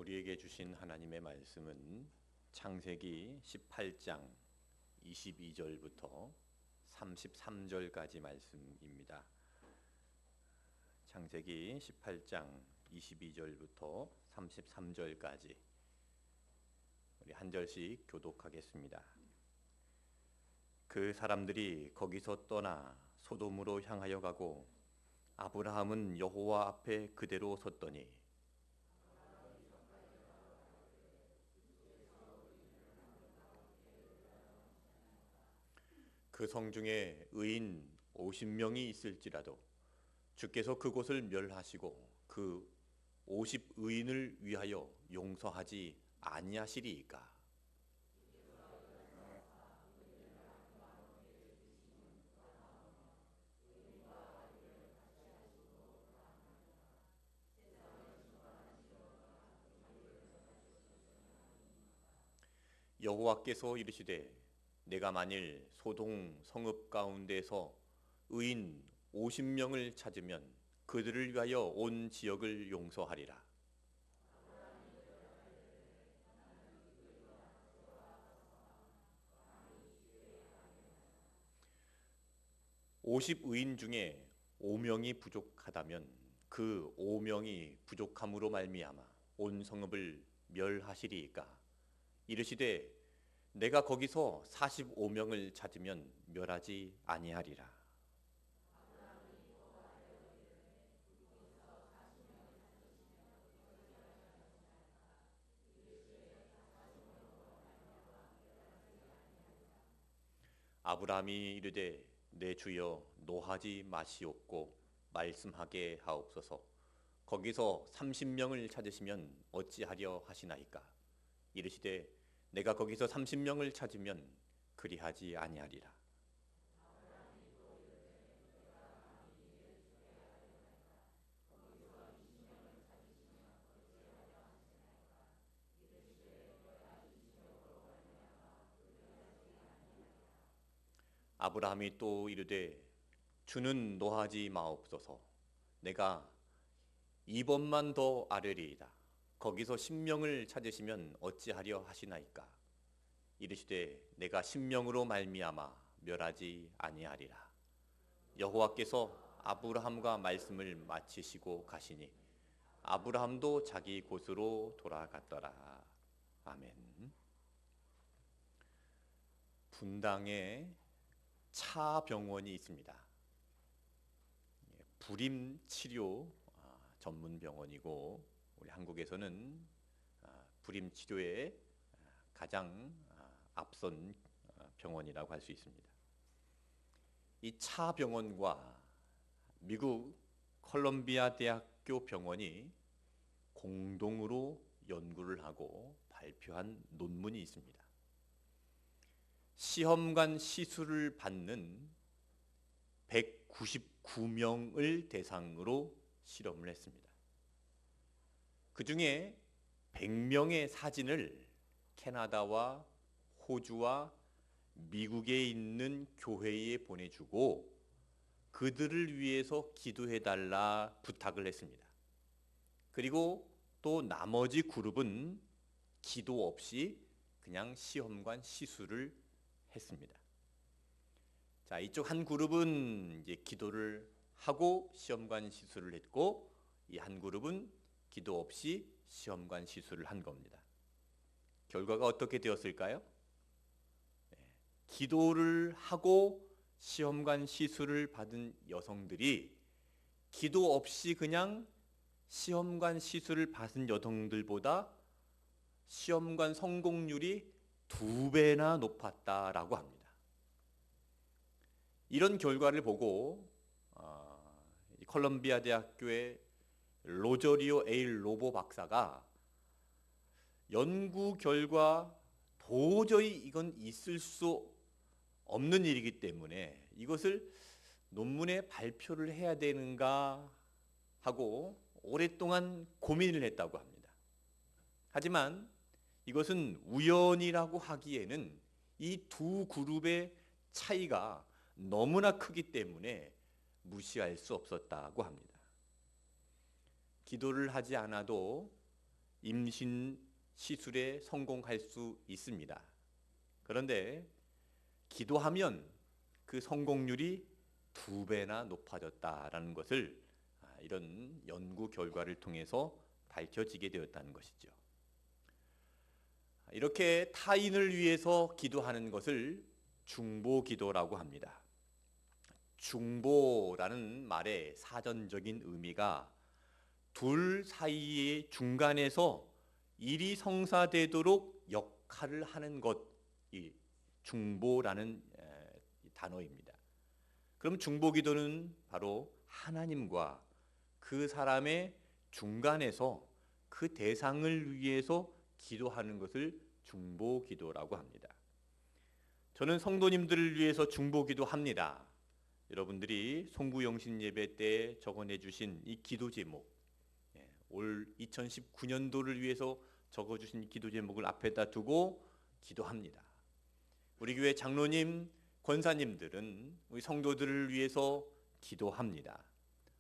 우리에게 주신 하나님의 말씀은 창세기 18장 22절부터 33절까지 말씀입니다. 창세기 18장 22절부터 33절까지 우리 한 절씩 교독하겠습니다. 그 사람들이 거기서 떠나 소돔으로 향하여 가고 아브라함은 여호와 앞에 그대로 섰더니 그 성 중에 의인 50명이 있을지라도 주께서 그곳을 멸하시고 그 50의인을 위하여 용서하지 아니하시리이까. 여호와께서 이르시되 내가 만일 소동 성읍 가운데서 의인 50명을 찾으면 그들을 위하여 온 지역을 용서하리라. 오십 의인 중에 5명이 부족하다면 그 5명이 부족함으로 말미암아 온 성읍을 멸하시리이까. 이르시되 내가 거기서 45명을 찾으면 멸하지 아니하리라. 아브라함이 이르되 내 주여 노하지 마시옵고 말씀하게 하옵소서. 거기서 30명을 찾으시면 어찌하려 하시나이까. 이르시되 내가 거기서 30명을 찾으면 그리하지 아니하리라. 아브라함이 또 이르되 주는 노하지 마옵소서. 내가 2번만 더 아뢰리이다. 거기서 10명을 찾으시면 어찌하려 하시나이까. 이르시되 내가 10명으로 말미암아 멸하지 아니하리라. 여호와께서 아브라함과 말씀을 마치시고 가시니 아브라함도 자기 곳으로 돌아갔더라. 아멘. 분당에 차병원이 있습니다. 불임 치료 전문 병원이고 우리 한국에서는 불임 치료에 가장 앞선 병원이라고 할 수 있습니다. 이 차병원과 미국 컬럼비아 대학교 병원이 공동으로 연구를 하고 발표한 논문이 있습니다. 시험관 시술을 받는 199명을 대상으로 실험을 했습니다. 그 중에 100명의 사진을 캐나다와 호주와 미국에 있는 교회에 보내주고 그들을 위해서 기도해달라 부탁을 했습니다. 그리고 또 나머지 그룹은 기도 없이 그냥 시험관 시술을 했습니다. 자, 이쪽 한 그룹은 이제 기도를 하고 시험관 시술을 했고 이 한 그룹은 기도 없이 시험관 시술을 한 겁니다. 결과가 어떻게 되었을까요? 기도를 하고 시험관 시술을 받은 여성들이 기도 없이 그냥 시험관 시술을 받은 여성들보다 시험관 성공률이 2배나 높았다라고 합니다. 이런 결과를 보고 컬럼비아 대학교의 로저리오 에일 로보 박사가 연구 결과 도저히 이건 있을 수 없는 일이기 때문에 이것을 논문에 발표를 해야 되는가 하고 오랫동안 고민을 했다고 합니다. 하지만 이것은 우연이라고 하기에는 이 두 그룹의 차이가 너무나 크기 때문에 무시할 수 없었다고 합니다. 기도를 하지 않아도 임신 시술에 성공할 수 있습니다. 그런데 기도하면 그 성공률이 2배나 높아졌다라는 것을 이런 연구 결과를 통해서 밝혀지게 되었다는 것이죠. 이렇게 타인을 위해서 기도하는 것을 중보기도라고 합니다. 중보라는 말의 사전적인 의미가 둘 사이의 중간에서 일이 성사되도록 역할을 하는 것이 중보라는 단어입니다. 그럼 중보기도는 바로 하나님과 그 사람의 중간에서 그 대상을 위해서 기도하는 것을 중보기도라고 합니다. 저는 성도님들을 위해서 중보기도합니다. 여러분들이 송구영신 예배 때 적어내 주신 이 기도 제목, 올 2019년도를 위해서 적어주신 기도 제목을 앞에다 두고 기도합니다. 우리 교회 장로님, 권사님들은 우리 성도들을 위해서 기도합니다.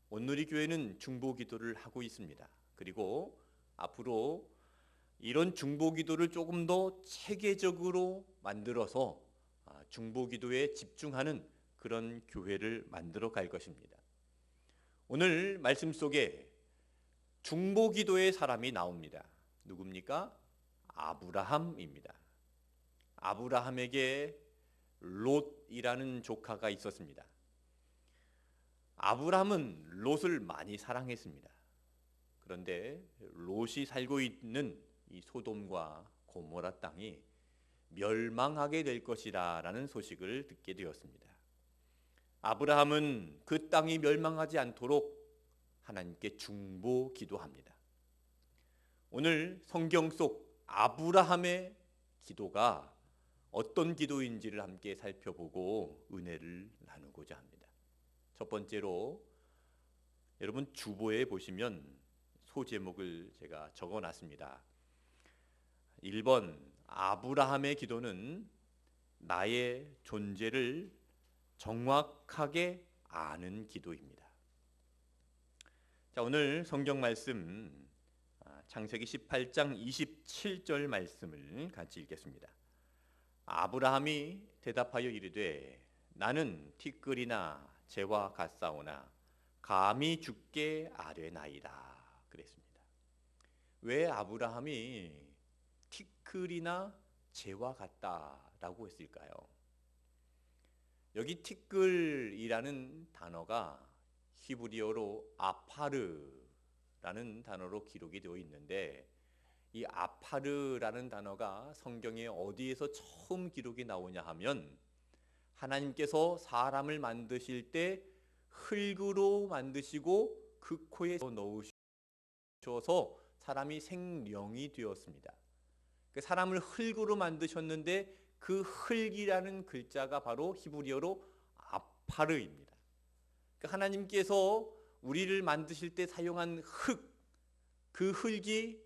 온누리 교회는 중보기도를 하고 있습니다. 그리고 앞으로 이런 중보기도를 조금 더 체계적으로 만들어서 중보기도에 집중하는 그런 교회를 만들어 갈 것입니다. 오늘 말씀 속에 중보기도의 사람이 나옵니다. 누굽니까? 아브라함입니다. 아브라함에게 롯이라는 조카가 있었습니다. 아브라함은 롯을 많이 사랑했습니다. 그런데 롯이 살고 있는 이 소돔과 고모라 땅이 멸망하게 될 것이라는 소식을 듣게 되었습니다. 아브라함은 그 땅이 멸망하지 않도록 하나님께 중보 기도합니다. 오늘 성경 속 아브라함의 기도가 어떤 기도인지를 함께 살펴보고 은혜를 나누고자 합니다. 첫 번째로 여러분 주보에 보시면 소제목을 제가 적어놨습니다. 1번 아브라함의 기도는 나의 존재를 정확하게 아는 기도입니다. 자, 오늘 성경 말씀 창세기 18장 27절 말씀을 같이 읽겠습니다. 아브라함이 대답하여 이르되 나는 티끌이나 재와 같사오나 감히 주께 아뢰나이다 그랬습니다. 왜 아브라함이 티끌이나 재와 같다라고 했을까요? 여기 티끌이라는 단어가 히브리어로 아파르라는 단어로 기록이 되어 있는데 이 아파르라는 단어가 성경에 어디에서 처음 기록이 나오냐 하면 하나님께서 사람을 만드실 때 흙으로 만드시고 그 코에 넣으셔서 사람이 생명이 되었습니다. 그 사람을 흙으로 만드셨는데 그 흙이라는 글자가 바로 히브리어로 아파르입니다. 하나님께서 우리를 만드실 때 사용한 흙, 그 흙이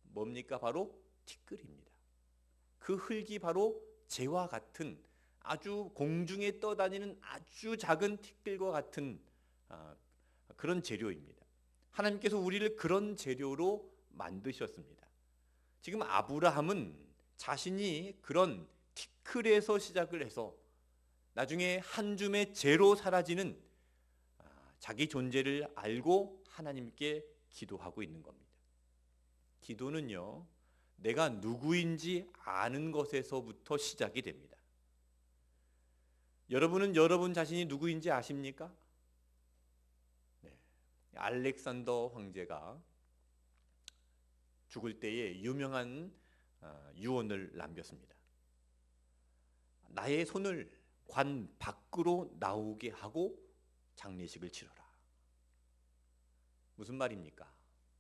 뭡니까? 바로 티끌입니다. 그 흙이 바로 재와 같은 아주 공중에 떠다니는 아주 작은 티끌과 같은 그런 재료입니다. 하나님께서 우리를 그런 재료로 만드셨습니다. 지금 아브라함은 자신이 그런 티끌에서 시작을 해서 나중에 한 줌의 재로 사라지는 자기 존재를 알고 하나님께 기도하고 있는 겁니다. 기도는요, 내가 누구인지 아는 것에서부터 시작이 됩니다. 여러분은 여러분 자신이 누구인지 아십니까? 네. 알렉산더 황제가 죽을 때에 유명한 유언을 남겼습니다. 나의 손을 관 밖으로 나오게 하고 장례식을 치러라. 무슨 말입니까?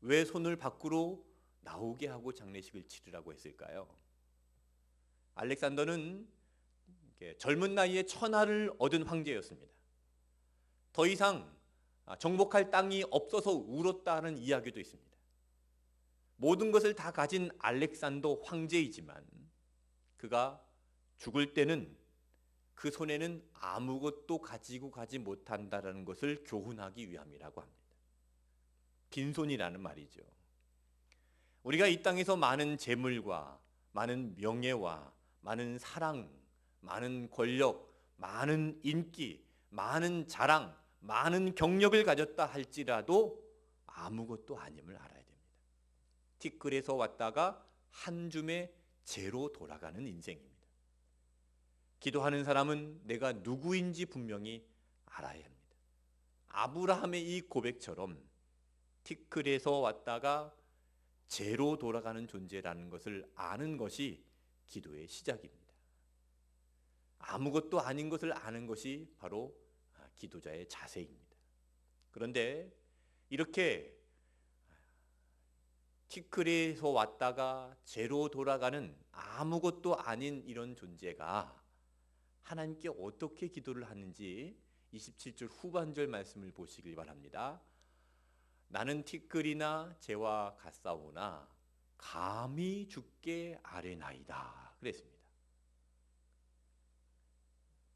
왜 손을 밖으로 나오게 하고 장례식을 치르라고 했을까요? 알렉산더는 젊은 나이에 천하를 얻은 황제였습니다. 더 이상 정복할 땅이 없어서 울었다는 이야기도 있습니다. 모든 것을 다 가진 알렉산더 황제이지만 그가 죽을 때는 그 손에는 아무것도 가지고 가지 못한다는 것을 교훈하기 위함이라고 합니다. 빈손이라는 말이죠. 우리가 이 땅에서 많은 재물과 많은 명예와 많은 사랑, 많은 권력, 많은 인기, 많은 자랑, 많은 경력을 가졌다 할지라도 아무것도 아님을 알아야 됩니다. 티끌에서 왔다가 한 줌의 재로 돌아가는 인생입니다. 기도하는 사람은 내가 누구인지 분명히 알아야 합니다. 아브라함의 이 고백처럼 티끌에서 왔다가 재로 돌아가는 존재라는 것을 아는 것이 기도의 시작입니다. 아무것도 아닌 것을 아는 것이 바로 기도자의 자세입니다. 그런데 이렇게 티끌에서 왔다가 재로 돌아가는 아무것도 아닌 이런 존재가 하나님께 어떻게 기도를 하는지 27절 후반절 말씀을 보시길 바랍니다. 나는 티끌이나 재와 같사오나 감히 주께 아뢰나이다 그랬습니다.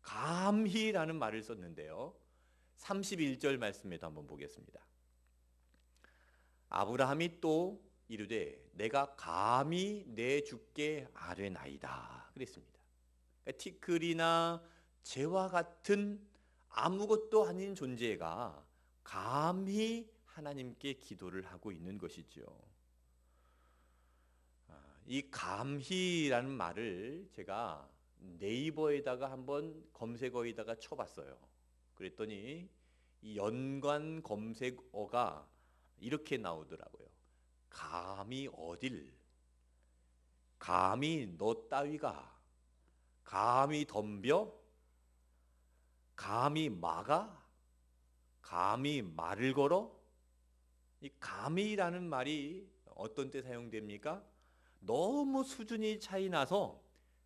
감히라는 말을 썼는데요, 31절 말씀에도 한번 보겠습니다. 아브라함이 또 이르되 내가 감히 내 주께 아뢰나이다 그랬습니다. 그러니까 티끌이나 재와 같은 아무것도 아닌 존재가 감히 하나님께 기도를 하고 있는 것이죠. 이 감히라는 말을 제가 네이버에다가 한번 검색어에다가 쳐봤어요. 그랬더니 이 연관 검색어가 이렇게 나오더라고요. 감히 어딜, 감히 너 따위가, 감히 덤벼, 감히 막아, 감히 말을 걸어. 이 감히라는 말이 어떤 때 사용됩니까? 너무 수준이 차이 나서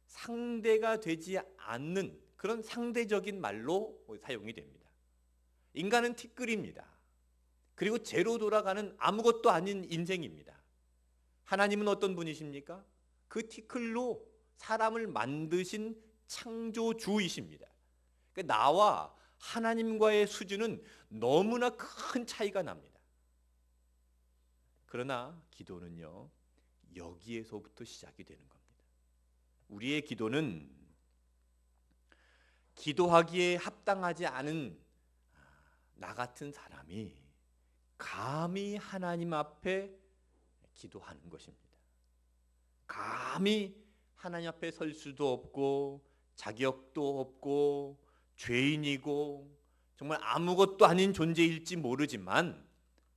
상대가 되지 않는 그런 상대적인 말로 사용이 됩니다. 인간은 티끌입니다. 그리고 재로 돌아가는 아무것도 아닌 인생입니다. 하나님은 어떤 분이십니까? 그 티끌로 사람을 만드신 창조주이십니다. 그러니까 나와 하나님과의 수준은 너무나 큰 차이가 납니다. 그러나 기도는요, 여기에서부터 시작이 되는 겁니다. 우리의 기도는 기도하기에 합당하지 않은 나 같은 사람이 감히 하나님 앞에 기도하는 것입니다. 감히 하나님 앞에 설 수도 없고 자격도 없고 죄인이고 정말 아무것도 아닌 존재일지 모르지만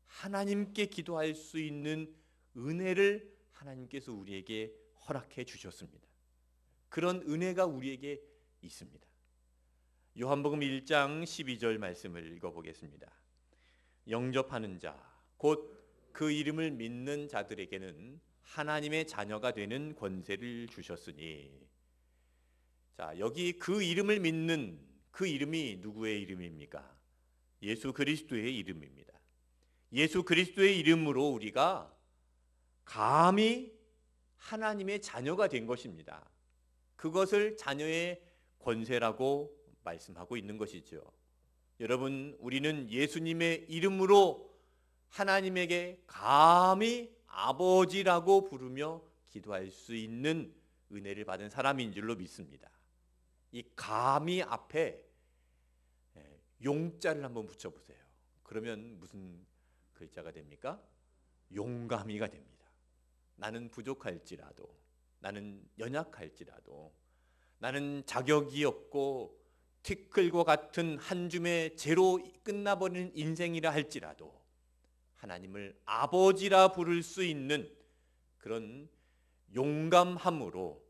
하나님께 기도할 수 있는 은혜를 하나님께서 우리에게 허락해 주셨습니다. 그런 은혜가 우리에게 있습니다. 요한복음 1장 12절 말씀을 읽어보겠습니다. 영접하는 자, 곧 그 이름을 믿는 자들에게는 하나님의 자녀가 되는 권세를 주셨으니. 자, 여기 그 이름을 믿는 그 이름이 누구의 이름입니까? 예수 그리스도의 이름입니다. 예수 그리스도의 이름으로 우리가 감히 하나님의 자녀가 된 것입니다. 그것을 자녀의 권세라고 말씀하고 있는 것이죠. 여러분, 우리는 예수님의 이름으로 하나님에게 감히 아버지라고 부르며 기도할 수 있는 은혜를 받은 사람인 줄로 믿습니다. 이 감히 앞에 용자를 한번 붙여보세요. 그러면 무슨 글자가 됩니까? 용감이가 됩니다. 나는 부족할지라도, 나는 연약할지라도, 나는 자격이 없고 티끌과 같은 한 줌의 재로 끝나버리는 인생이라 할지라도 하나님을 아버지라 부를 수 있는 그런 용감함으로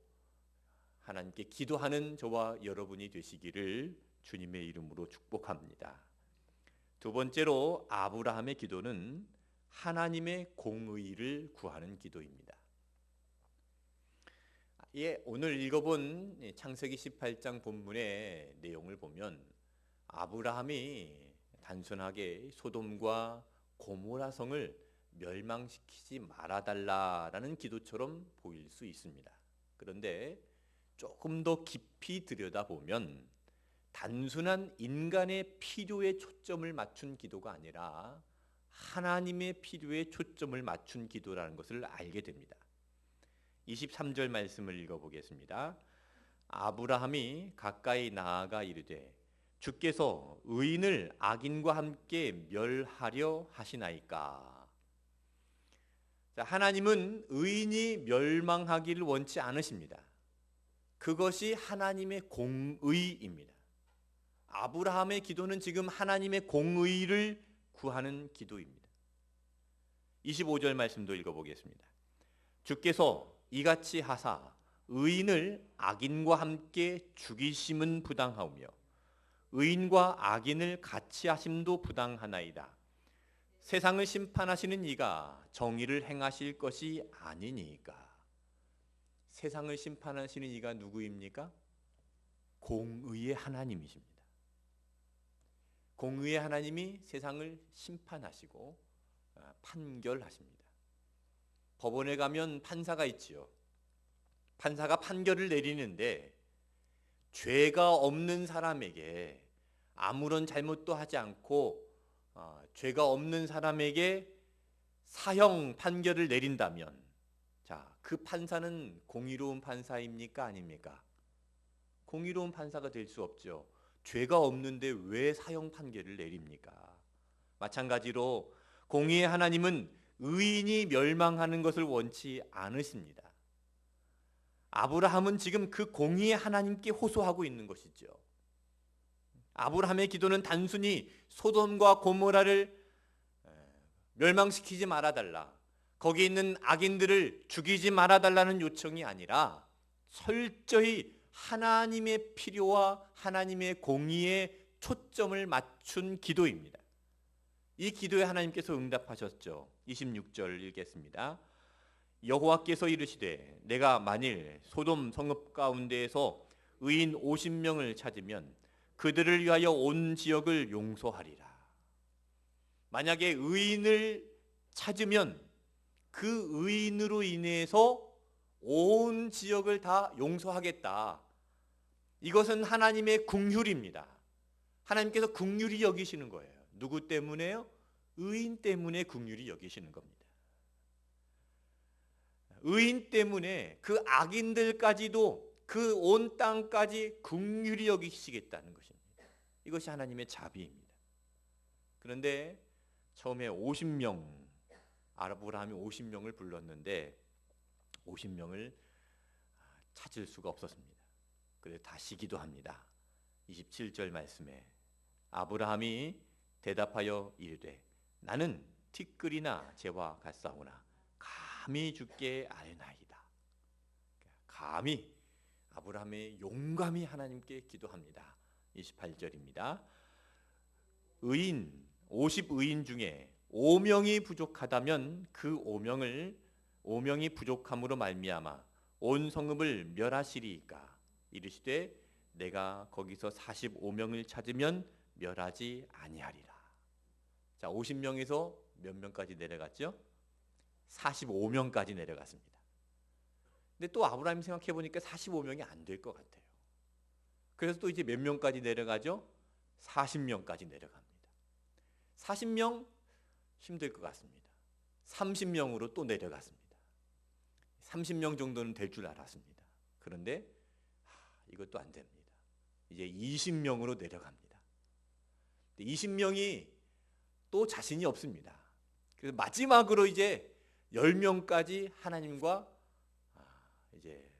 하나님께 기도하는 저와 여러분이 되시기를 주님의 이름으로 축복합니다. 두 번째로 아브라함의 기도는 하나님의 공의를 구하는 기도입니다. 오늘 읽어본 창세기 18장 본문의 내용을 보면 아브라함이 단순하게 소돔과 고모라 성을 멸망시키지 말아달라라는 기도처럼 보일 수 있습니다. 그런데 조금 더 깊이 들여다보면 단순한 인간의 필요에 초점을 맞춘 기도가 아니라 하나님의 필요에 초점을 맞춘 기도라는 것을 알게 됩니다. 23절 말씀을 읽어보겠습니다. 아브라함이 가까이 나아가 이르되 주께서 의인을 악인과 함께 멸하려 하시나이까. 하나님은 의인이 멸망하기를 원치 않으십니다. 그것이 하나님의 공의입니다. 아브라함의 기도는 지금 하나님의 공의를 구하는 기도입니다. 25절 말씀도 읽어보겠습니다. 주께서 이같이 하사 의인을 악인과 함께 죽이심은 부당하오며 의인과 악인을 같이 하심도 부당하나이다. 세상을 심판하시는 이가 정의를 행하실 것이 아니니까. 세상을 심판하시는 이가 누구입니까? 공의의 하나님이십니다. 공의의 하나님이 세상을 심판하시고 판결하십니다. 법원에 가면 판사가 있지요. 판사가 판결을 내리는데 죄가 없는 사람에게 아무런 잘못도 하지 않고 죄가 없는 사람에게 사형 판결을 내린다면, 자, 그 판사는 공의로운 판사입니까? 아닙니까? 공의로운 판사가 될 수 없죠. 죄가 없는데 왜 사형 판결을 내립니까? 마찬가지로 공의의 하나님은 의인이 멸망하는 것을 원치 않으십니다. 아브라함은 지금 그 공의의 하나님께 호소하고 있는 것이죠. 아브라함의 기도는 단순히 소돔과 고모라를 멸망시키지 말아달라, 거기 있는 악인들을 죽이지 말아달라는 요청이 아니라 철저히 하나님의 필요와 하나님의 공의에 초점을 맞춘 기도입니다. 이 기도에 하나님께서 응답하셨죠. 26절 읽겠습니다. 여호와께서 이르시되 내가 만일 소돔 성읍 가운데에서 의인 50명을 찾으면 그들을 위하여 온 지역을 용서하리라. 만약에 의인을 찾으면 그 의인으로 인해서 온 지역을 다 용서하겠다. 이것은 하나님의 긍휼입니다. 하나님께서 긍휼히 여기시는 거예요. 누구 때문에요? 의인 때문에 긍휼히 여기시는 겁니다. 의인 때문에 그 악인들까지도 그 온 땅까지 긍휼히 여기시겠다는 것입니다. 이것이 하나님의 자비입니다. 그런데 처음에 50명, 아브라함이 50명을 불렀는데 50명을 찾을 수가 없었습니다. 그래서 다시 기도합니다. 27절 말씀에 아브라함이 대답하여 이르되 나는 티끌이나 재와 같사오나 감히 주께 아뢰나이다. 감히 아브라함의 용감히 하나님께 기도합니다. 28절입니다. 의인 50의인 중에 5명이 부족하다면 그 5명이 부족함으로 말미암아 온 성읍을 멸하시리이까. 이르시되 내가 거기서 45명을 찾으면 멸하지 아니하리라. 자, 50명에서 몇 명까지 내려갔죠? 45명까지 내려갔습니다. 근데 또 아브라함이 생각해 보니까 45명이 안 될 것 같아요. 그래서 또 이제 몇 명까지 내려가죠? 40명까지 내려갑니다. 40명 힘들 것 같습니다. 30명으로 또 내려갔습니다. 30명 정도는 될 줄 알았습니다. 그런데 이것도 안 됩니다. 이제 20명으로 내려갑니다. 20명이 또 자신이 없습니다. 그래서 마지막으로 이제 10명까지 하나님과 이제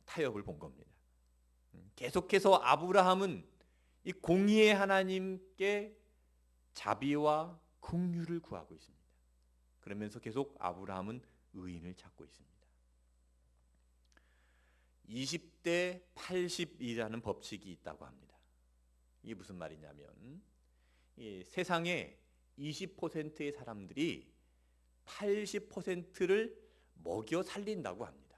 타협을 본 겁니다. 계속해서 아브라함은 이 공의의 하나님께 자비와 긍휼을 구하고 있습니다. 그러면서 계속 아브라함은 의인을 찾고 있습니다. 20대 80이라는 법칙이 있다고 합니다. 이게 무슨 말이냐면 이 세상에 20%의 사람들이 80%를 먹여 살린다고 합니다.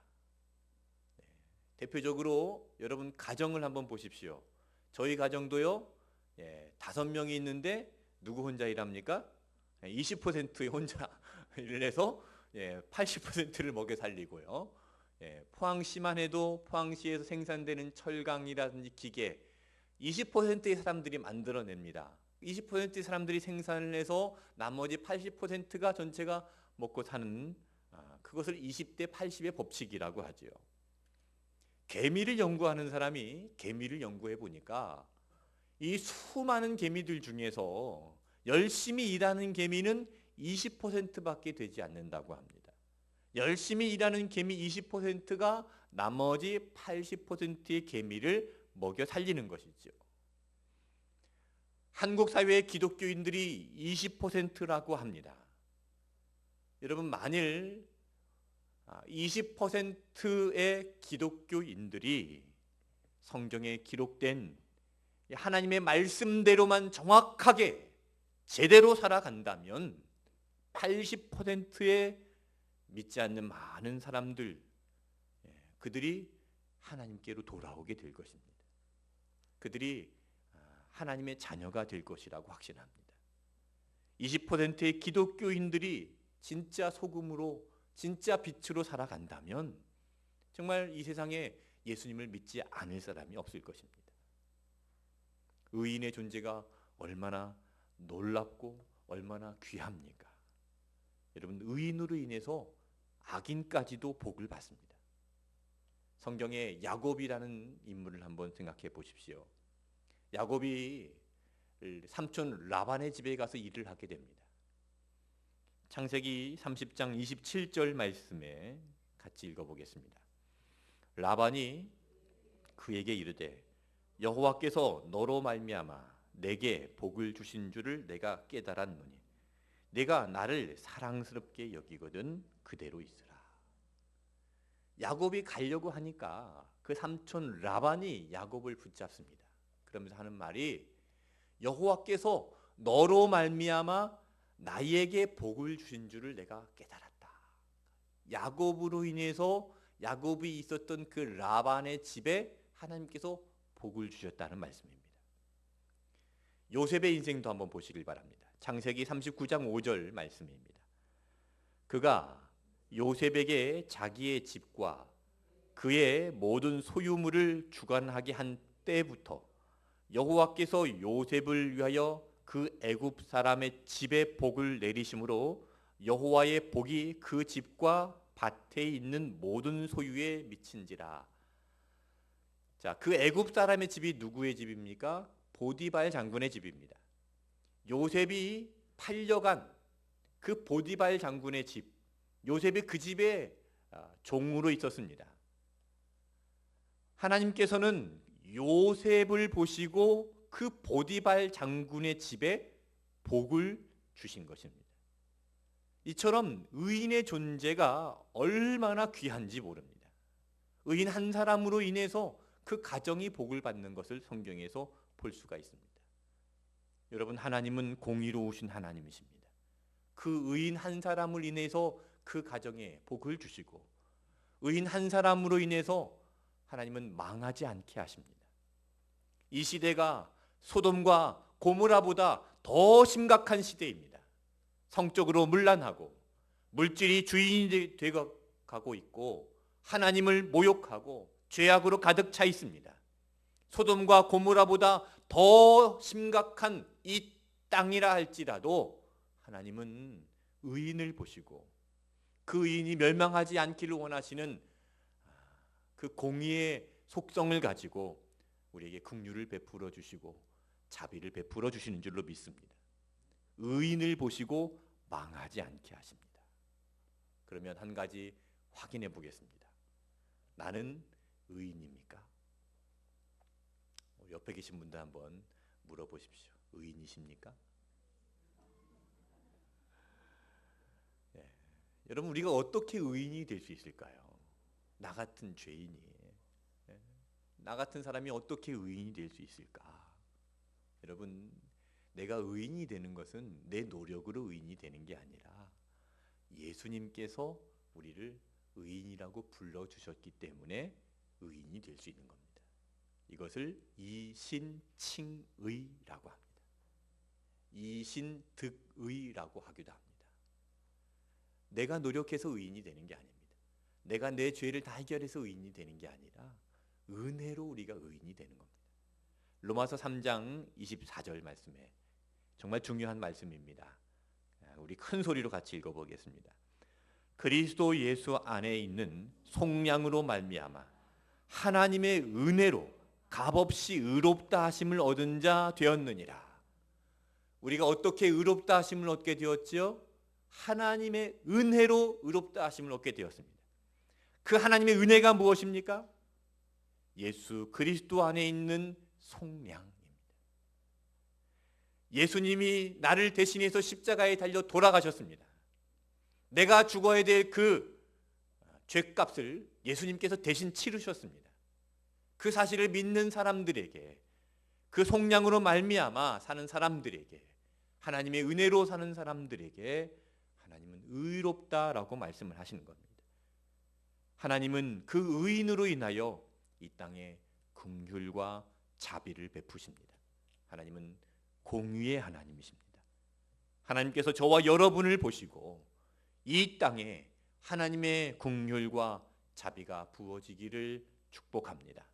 대표적으로 여러분 가정을 한번 보십시오. 저희 가정도요, 5명이 있는데 누구 혼자 일합니까? 20%의 혼자 일을 해서 80%를 먹여 살리고요. 포항시만 해도 포항시에서 생산되는 철강이라든지 기계 20%의 사람들이 만들어냅니다. 20% 사람들이 생산을 해서 나머지 80%가 전체가 먹고 사는, 그것을 20대 80의 법칙이라고 하죠. 개미를 연구하는 사람이 개미를 연구해 보니까 이 수많은 개미들 중에서 열심히 일하는 개미는 20%밖에 되지 않는다고 합니다. 열심히 일하는 개미 20%가 나머지 80%의 개미를 먹여 살리는 것이죠. 한국 사회의 기독교인들이 20%라고 합니다. 여러분, 만일 20%의 기독교인들이 성경에 기록된 하나님의 말씀대로만 정확하게 제대로 살아간다면 80%의 믿지 않는 많은 사람들, 그들이 하나님께로 돌아오게 될 것입니다. 그들이 하나님의 자녀가 될 것이라고 확신합니다. 20%의 기독교인들이 진짜 소금으로, 진짜 빛으로 살아간다면 정말 이 세상에 예수님을 믿지 않을 사람이 없을 것입니다. 의인의 존재가 얼마나 놀랍고 얼마나 귀합니까? 여러분, 의인으로 인해서 악인까지도 복을 받습니다. 성경에 야곱이라는 인물을 한번 생각해 보십시오. 야곱이 삼촌 라반의 집에 가서 일을 하게 됩니다. 창세기 30장 27절 말씀에 같이 읽어보겠습니다. 라반이 그에게 이르되 여호와께서 너로 말미암아 내게 복을 주신 줄을 내가 깨달았노니 내가 나를 사랑스럽게 여기거든 그대로 있으라. 야곱이 가려고 하니까 그 삼촌 라반이 야곱을 붙잡습니다. 그러면서 하는 말이 여호와께서 너로 말미암아 나에게 복을 주신 줄을 내가 깨달았다. 야곱으로 인해서 야곱이 있었던 그 라반의 집에 하나님께서 복을 주셨다는 말씀입니다. 요셉의 인생도 한번 보시길 바랍니다. 창세기 39장 5절 말씀입니다. 그가 요셉에게 자기의 집과 그의 모든 소유물을 주관하게 한 때부터 여호와께서 요셉을 위하여 그 애굽 사람의 집에 복을 내리심으로 여호와의 복이 그 집과 밭에 있는 모든 소유에 미친지라. 자, 그 애굽 사람의 집이 누구의 집입니까? 보디발 장군의 집입니다. 요셉이 팔려간 그 보디발 장군의 집, 요셉이 그 집에 종으로 있었습니다. 하나님께서는 요셉을 보시고 그 보디발 장군의 집에 복을 주신 것입니다. 이처럼 의인의 존재가 얼마나 귀한지 모릅니다. 의인 한 사람으로 인해서 그 가정이 복을 받는 것을 성경에서 볼 수가 있습니다. 여러분, 하나님은 공의로우신 하나님이십니다. 그 의인 한 사람을 인해서 그 가정에 복을 주시고 의인 한 사람으로 인해서 하나님은 망하지 않게 하십니다. 이 시대가 소돔과 고모라보다 더 심각한 시대입니다. 성적으로 문란하고 물질이 주인이 되어가고 있고 하나님을 모욕하고 죄악으로 가득 차 있습니다. 소돔과 고모라보다 더 심각한 이 땅이라 할지라도 하나님은 의인을 보시고 그 의인이 멸망하지 않기를 원하시는 그 공의의 속성을 가지고 우리에게 긍휼을 베풀어 주시고 자비를 베풀어 주시는 줄로 믿습니다. 의인을 보시고 망하지 않게 하십니다. 그러면 한 가지 확인해 보겠습니다. 나는 의인입니까? 옆에 계신 분들 한번 물어보십시오. 의인이십니까? 네. 여러분, 우리가 어떻게 의인이 될 수 있을까요? 나 같은 죄인이, 나 같은 사람이 어떻게 의인이 될 수 있을까? 여러분, 내가 의인이 되는 것은 내 노력으로 의인이 되는 게 아니라 예수님께서 우리를 의인이라고 불러주셨기 때문에 의인이 될 수 있는 겁니다. 이것을 이신칭의라고 합니다. 이신득의라고 하기도 합니다. 내가 노력해서 의인이 되는 게 아닙니다. 내가 내 죄를 다 해결해서 의인이 되는 게 아니라 은혜로 우리가 의인이 되는 겁니다. 로마서 3장 24절 말씀에 정말 중요한 말씀입니다. 우리 큰 소리로 같이 읽어보겠습니다. 그리스도 예수 안에 있는 속량으로 말미암아 하나님의 은혜로 값없이 의롭다 하심을 얻은 자 되었느니라. 우리가 어떻게 의롭다 하심을 얻게 되었지요? 하나님의 은혜로 의롭다 하심을 얻게 되었습니다. 그 하나님의 은혜가 무엇입니까? 예수 그리스도 안에 있는 속량입니다. 예수님이 나를 대신해서 십자가에 달려 돌아가셨습니다. 내가 죽어야 될 그 죄값을 예수님께서 대신 치르셨습니다. 그 사실을 믿는 사람들에게, 그 속량으로 말미암아 사는 사람들에게, 하나님의 은혜로 사는 사람들에게 하나님은 의롭다라고 말씀을 하시는 겁니다. 하나님은 그 의인으로 인하여 이 땅에 긍휼과 자비를 베푸십니다. 하나님은 공의의 하나님이십니다. 하나님께서 저와 여러분을 보시고 이 땅에 하나님의 긍휼과 자비가 부어지기를 축복합니다.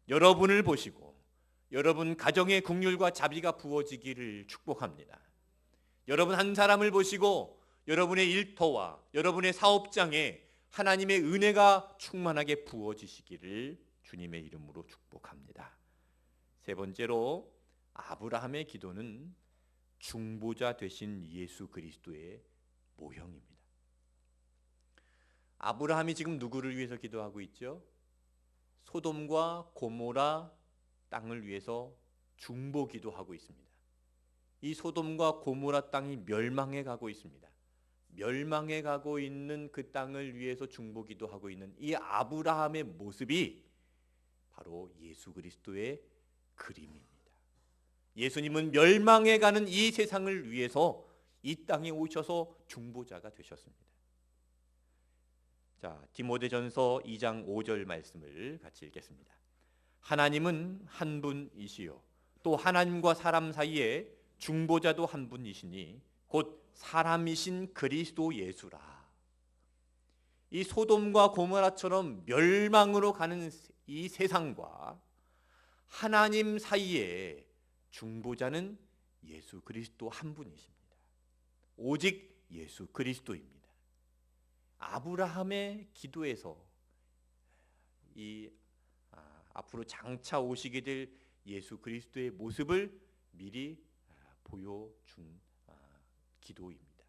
여러분을 보시고 여러분 가정의 긍휼과 자비가 부어지기를 축복합니다. 여러분 한 사람을 보시고 여러분의 일터와 여러분의 사업장에 하나님의 은혜가 충만하게 부어지시기를 주님의 이름으로 축복합니다. 세 번째로 아브라함의 기도는 중보자 되신 예수 그리스도의 모형입니다. 아브라함이 지금 누구를 위해서 기도하고 있죠? 소돔과 고모라 땅을 위해서 중보 기도하고 있습니다. 이 소돔과 고모라 땅이 멸망해 가고 있습니다. 멸망해 가고 있는 그 땅을 위해서 중보 기도하고 있는 이 아브라함의 모습이 바로 예수 그리스도의 그림입니다. 예수님은 멸망해 가는 이 세상을 위해서 이 땅에 오셔서 중보자가 되셨습니다. 자, 디모데전서 2장 5절 말씀을 같이 읽겠습니다. 하나님은 한 분이시요 또 하나님과 사람 사이에 중보자도 한 분이시니 곧 사람이신 그리스도 예수라. 이 소돔과 고모라처럼 멸망으로 가는 이 세상과 하나님 사이에 중보자는 예수 그리스도 한 분이십니다. 오직 예수 그리스도입니다. 아브라함의 기도에서 이 앞으로 장차 오시게 될 예수 그리스도의 모습을 미리 보여준 기도입니다.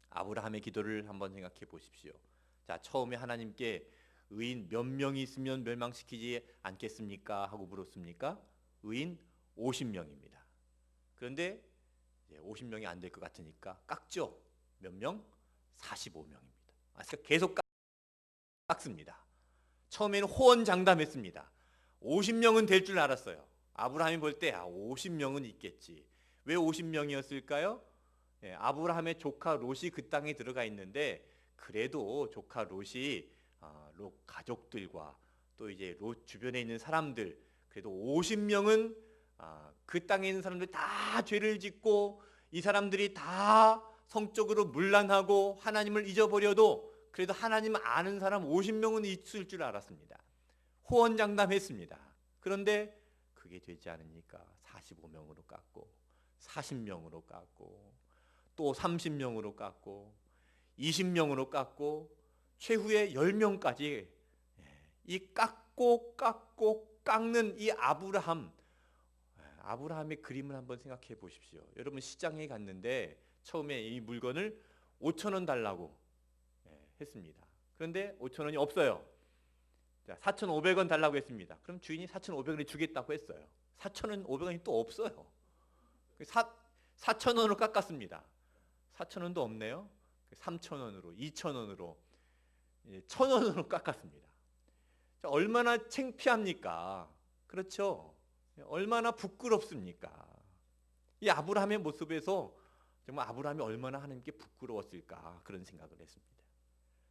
아브라함의 기도를 한번 생각해 보십시오. 자, 처음에 하나님께 의인 몇 명이 있으면 멸망시키지 않겠습니까? 하고 물었습니까? 의인 50명입니다. 그런데 50명이 안 될 것 같으니까 깎죠. 몇 명? 45명입니다. 그러니까 계속 깎습니다. 처음에는 호언장담했습니다. 50명은 될 줄 알았어요. 아브라함이 볼 때 50명은 있겠지. 왜 50명이었을까요? 아브라함의 조카 롯이 그 땅에 들어가 있는데 그래도 조카 롯이 롯 가족들과 또 이제 롯 주변에 있는 사람들 그래도 50명은 그 땅에 있는 사람들 다 죄를 짓고 이 사람들이 다 성적으로 문란하고 하나님을 잊어버려도 그래도 하나님 아는 사람 50명은 있을 줄 알았습니다. 호언장담했습니다. 그런데 그게 되지 않으니까 45명으로 깎고 40명으로 깎고 또 30명으로 깎고 20명으로 깎고 최후의 10명까지 이 깎고 깎는 이 아브라함의 그림을 한번 생각해 보십시오. 여러분 시장에 갔는데 처음에 이 물건을 5,000원 달라고 했습니다. 그런데 5,000원이 없어요. 자, 4,500원 달라고 했습니다. 그럼 주인이 4,500원에 주겠다고 했어요. 4,500원이 또 없어요. 4,000원으로 깎았습니다. 4,000원도 없네요. 3,000원으로, 2,000원으로, 1,000원으로 깎았습니다. 자, 얼마나 창피합니까? 그렇죠? 얼마나 부끄럽습니까? 이 아브라함의 모습에서 정말 아브라함이 얼마나 하나님께 부끄러웠을까 그런 생각을 했습니다.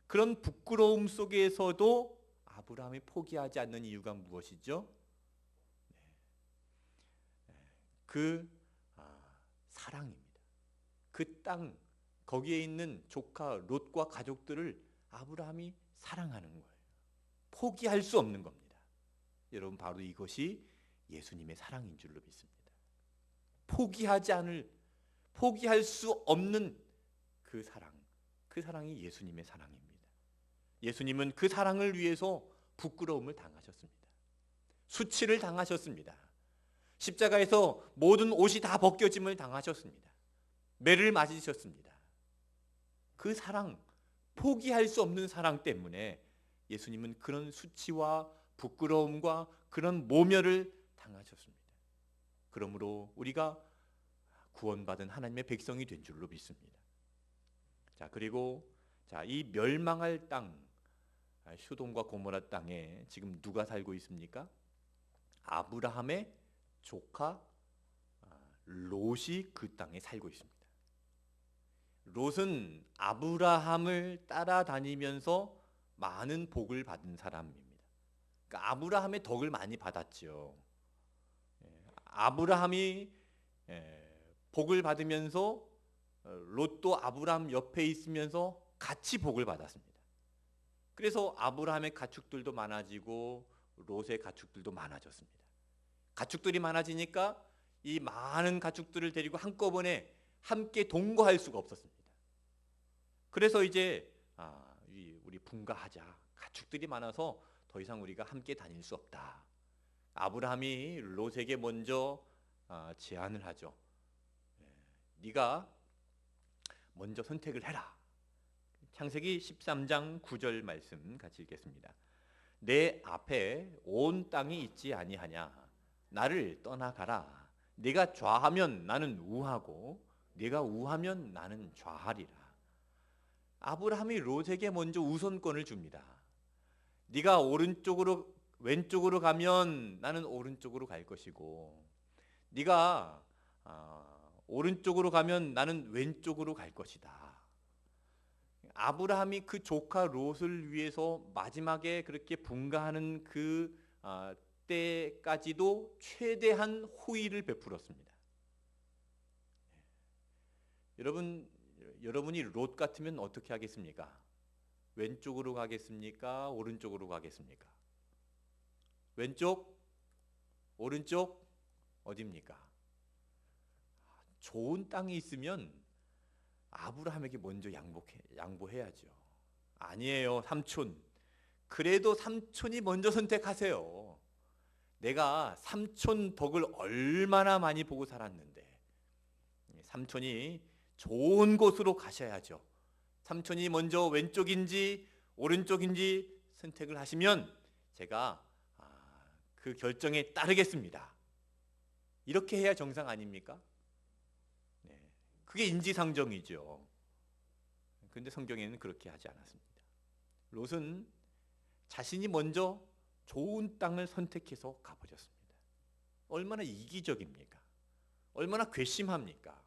그런 부끄러움 속에서도 아브라함이 포기하지 않는 이유가 무엇이죠? 그 사랑입니다. 그 땅 거기에 있는 조카 롯과 가족들을 아브라함이 사랑하는 거예요. 포기할 수 없는 겁니다. 여러분 바로 이것이 예수님의 사랑인 줄로 믿습니다. 포기할 수 없는 그 사랑이 예수님의 사랑입니다. 예수님은 그 사랑을 위해서 부끄러움을 당하셨습니다. 수치를 당하셨습니다. 십자가에서 모든 옷이 다 벗겨짐을 당하셨습니다. 매를 맞으셨습니다. 그 사랑, 포기할 수 없는 사랑 때문에 예수님은 그런 수치와 부끄러움과 그런 모멸을 당하셨습니다. 그러므로 우리가 구원받은 하나님의 백성이 된 줄로 믿습니다. 자, 그리고 이 멸망할 땅, 소돔과 고모라 땅에 지금 누가 살고 있습니까? 아브라함의 조카 롯이 그 땅에 살고 있습니다. 롯은 아브라함을 따라다니면서 많은 복을 받은 사람입니다. 그러니까 아브라함의 덕을 많이 받았죠. 아브라함이 복을 받으면서 롯도 아브라함 옆에 있으면서 같이 복을 받았습니다. 그래서 아브라함의 가축들도 많아지고 롯의 가축들도 많아졌습니다. 가축들이 많아지니까 이 많은 가축들을 데리고 한꺼번에 함께 동거할 수가 없었습니다. 그래서 이제 우리 분가하자. 가축들이 많아서 더 이상 우리가 함께 다닐 수 없다. 아브라함이 롯에게 먼저 제안을 하죠. 네가 먼저 선택을 해라. 창세기 13장 9절 말씀 같이 읽겠습니다. 내 앞에 온 땅이 있지 아니하냐. 나를 떠나가라. 네가 좌하면 나는 우하고 네가 우하면 나는 좌하리라. 아브라함이 롯에게 먼저 우선권을 줍니다. 네가 왼쪽으로 가면 나는 오른쪽으로 갈 것이고 네가 오른쪽으로 가면 나는 왼쪽으로 갈 것이다. 아브라함이 그 조카 롯을 위해서 마지막에 그렇게 분가하는 그 때까지도 최대한 호의를 베풀었습니다. 여러분이 롯 같으면 어떻게 하겠습니까? 왼쪽으로 가겠습니까? 오른쪽으로 가겠습니까? 왼쪽? 오른쪽? 어디입니까? 좋은 땅이 있으면 아브라함에게 먼저 양보해야죠. 아니에요, 삼촌. 그래도 삼촌이 먼저 선택하세요. 내가 삼촌 덕을 얼마나 많이 보고 살았는데 삼촌이 좋은 곳으로 가셔야죠. 삼촌이 먼저 왼쪽인지 오른쪽인지 선택을 하시면 제가 그 결정에 따르겠습니다. 이렇게 해야 정상 아닙니까? 네, 그게 인지상정이죠. 그런데 성경에는 그렇게 하지 않았습니다. 롯은 자신이 먼저 좋은 땅을 선택해서 가버렸습니다. 얼마나 이기적입니까? 얼마나 괘씸합니까?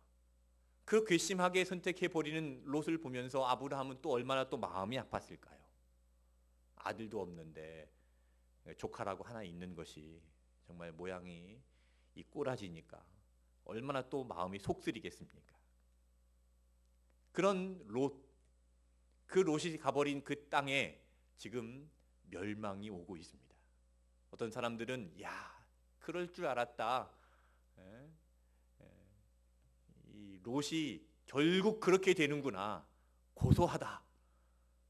그 괘씸하게 선택해버리는 롯을 보면서 아브라함은 또 얼마나 또 마음이 아팠을까요? 아들도 없는데 조카라고 하나 있는 것이 정말 모양이 이 꼬라지니까 얼마나 또 마음이 속쓰리겠습니까? 그런 그 롯이 가버린 그 땅에 지금 멸망이 오고 있습니다. 어떤 사람들은 그럴 줄 알았다. 이 롯이 결국 그렇게 되는구나. 고소하다.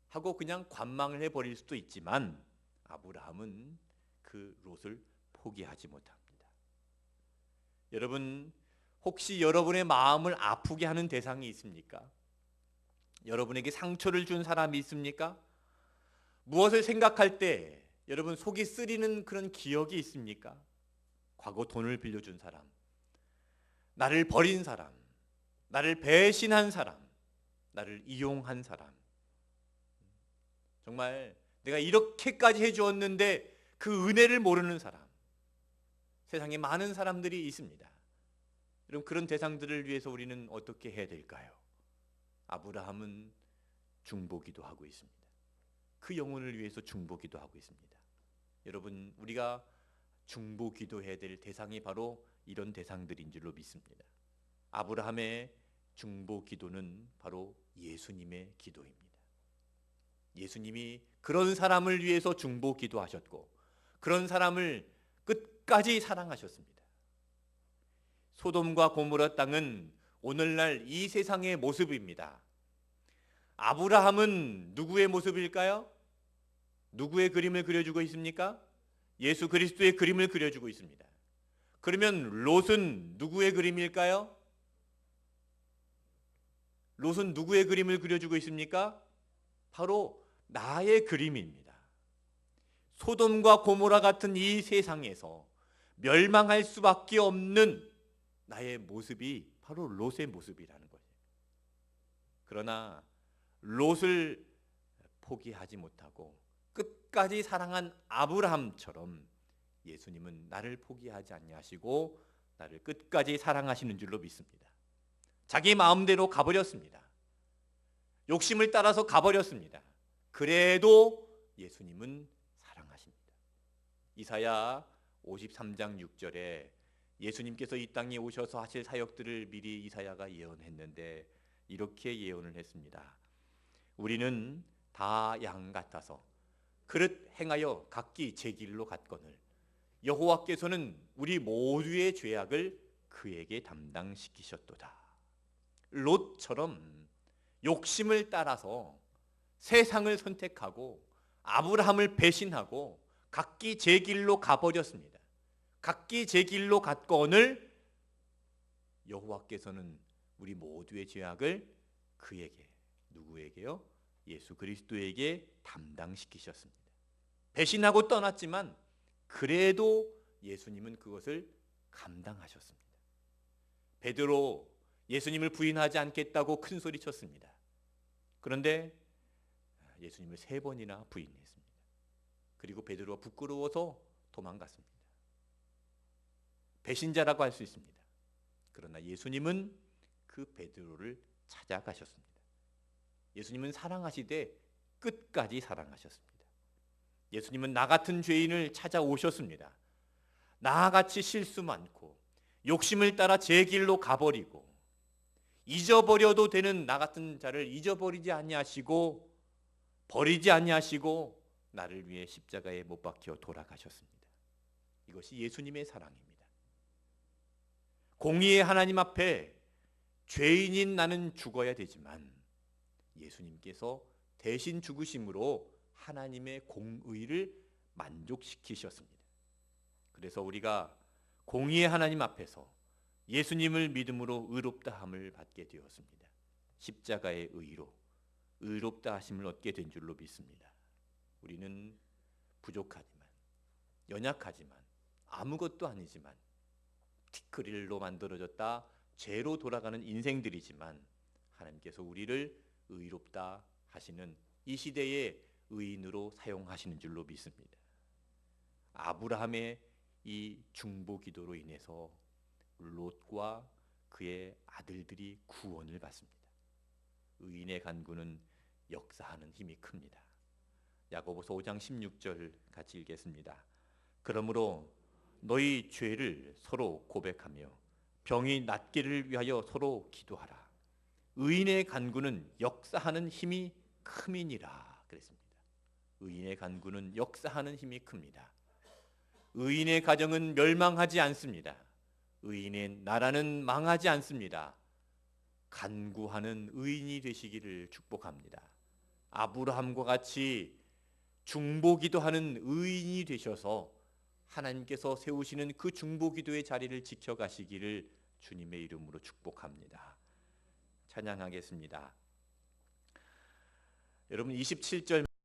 하고 그냥 관망을 해버릴 수도 있지만 아브라함은 그 롯을 포기하지 못합니다. 여러분, 혹시 여러분의 마음을 아프게 하는 대상이 있습니까? 여러분에게 상처를 준 사람이 있습니까? 무엇을 생각할 때 여러분 속이 쓰리는 그런 기억이 있습니까? 과거 돈을 빌려준 사람, 나를 버린 사람, 나를 배신한 사람, 나를 이용한 사람. 정말 내가 이렇게까지 해주었는데 그 은혜를 모르는 사람. 세상에 많은 사람들이 있습니다. 여러분, 그런 대상들을 위해서 우리는 어떻게 해야 될까요? 아브라함은 중보기도 하고 있습니다. 그 영혼을 위해서 중보기도 하고 있습니다. 여러분, 우리가 중보기도해야 될 대상이 바로 이런 대상들인 줄로 믿습니다. 아브라함의 중보기도는 바로 예수님의 기도입니다. 예수님이 그런 사람을 위해서 중보기도하셨고 그런 사람을 끝까지 사랑하셨습니다. 소돔과 고모라 땅은 오늘날 이 세상의 모습입니다. 아브라함은 누구의 모습일까요? 누구의 그림을 그려주고 있습니까? 예수 그리스도의 그림을 그려주고 있습니다. 그러면 롯은 누구의 그림일까요? 롯은 누구의 그림을 그려주고 있습니까? 바로 나의 그림입니다. 소돔과 고모라 같은 이 세상에서 멸망할 수밖에 없는 나의 모습이 바로 롯의 모습이라는 거예요. 그러나 롯을 포기하지 못하고 끝까지 사랑한 아브라함처럼 예수님은 나를 포기하지 아니하시고 나를 끝까지 사랑하시는 줄로 믿습니다. 자기 마음대로 가버렸습니다. 욕심을 따라서 가버렸습니다. 그래도 예수님은 사랑하십니다. 이사야 53장 6절에 예수님께서 이 땅에 오셔서 하실 사역들을 미리 이사야가 예언했는데 이렇게 예언을 했습니다. 우리는 다 양 같아서 그릇 행하여 각기 제 길로 갔거늘 여호와께서는 우리 모두의 죄악을 그에게 담당시키셨도다. 롯처럼 욕심을 따라서 세상을 선택하고 아브라함을 배신하고 각기 제 길로 가버렸습니다. 각기 제 길로 갔거늘 여호와께서는 우리 모두의 죄악을 그에게, 누구에게요? 예수 그리스도에게 담당시키셨습니다. 배신하고 떠났지만 그래도 예수님은 그것을 감당하셨습니다. 베드로 예수님을 부인하지 않겠다고 큰 소리 쳤습니다. 그런데 예수님을 3번이나 부인했습니다. 그리고 베드로가 부끄러워서 도망갔습니다. 배신자라고 할 수 있습니다. 그러나 예수님은 그 베드로를 찾아가셨습니다. 예수님은 사랑하시되 끝까지 사랑하셨습니다. 예수님은 나 같은 죄인을 찾아오셨습니다. 나같이 실수 많고 욕심을 따라 제 길로 가버리고 잊어버려도 되는 나 같은 자를 잊어버리지 아니하시고 버리지 아니하시고 나를 위해 십자가에 못 박혀 돌아가셨습니다. 이것이 예수님의 사랑입니다. 공의의 하나님 앞에 죄인인 나는 죽어야 되지만 예수님께서 대신 죽으심으로 하나님의 공의를 만족시키셨습니다. 그래서 우리가 공의의 하나님 앞에서 예수님을 믿음으로 의롭다함을 받게 되었습니다. 십자가의 의로 의롭다 하심을 얻게 된 줄로 믿습니다. 우리는 부족하지만 연약하지만 아무것도 아니지만 티끌일로 만들어졌다 죄로 돌아가는 인생들이지만 하나님께서 우리를 의롭다 하시는 이 시대의 의인으로 사용하시는 줄로 믿습니다. 아브라함의 이 중보 기도로 인해서 롯과 그의 아들들이 구원을 받습니다. 의인의 간구는 역사하는 힘이 큽니다. 야고보서 5장 16절 같이 읽겠습니다. 그러므로 너희 죄를 서로 고백하며 병이 낫기를 위하여 서로 기도하라. 의인의 간구는 역사하는 힘이 큼이니라 그랬습니다. 의인의 간구는 역사하는 힘이 큽니다. 의인의 가정은 멸망하지 않습니다. 의인의 나라는 망하지 않습니다. 간구하는 의인이 되시기를 축복합니다. 아브라함과 같이 중보기도하는 의인이 되셔서 하나님께서 세우시는 그 중보기도의 자리를 지켜가시기를 주님의 이름으로 축복합니다. 찬양하겠습니다. 여러분 27절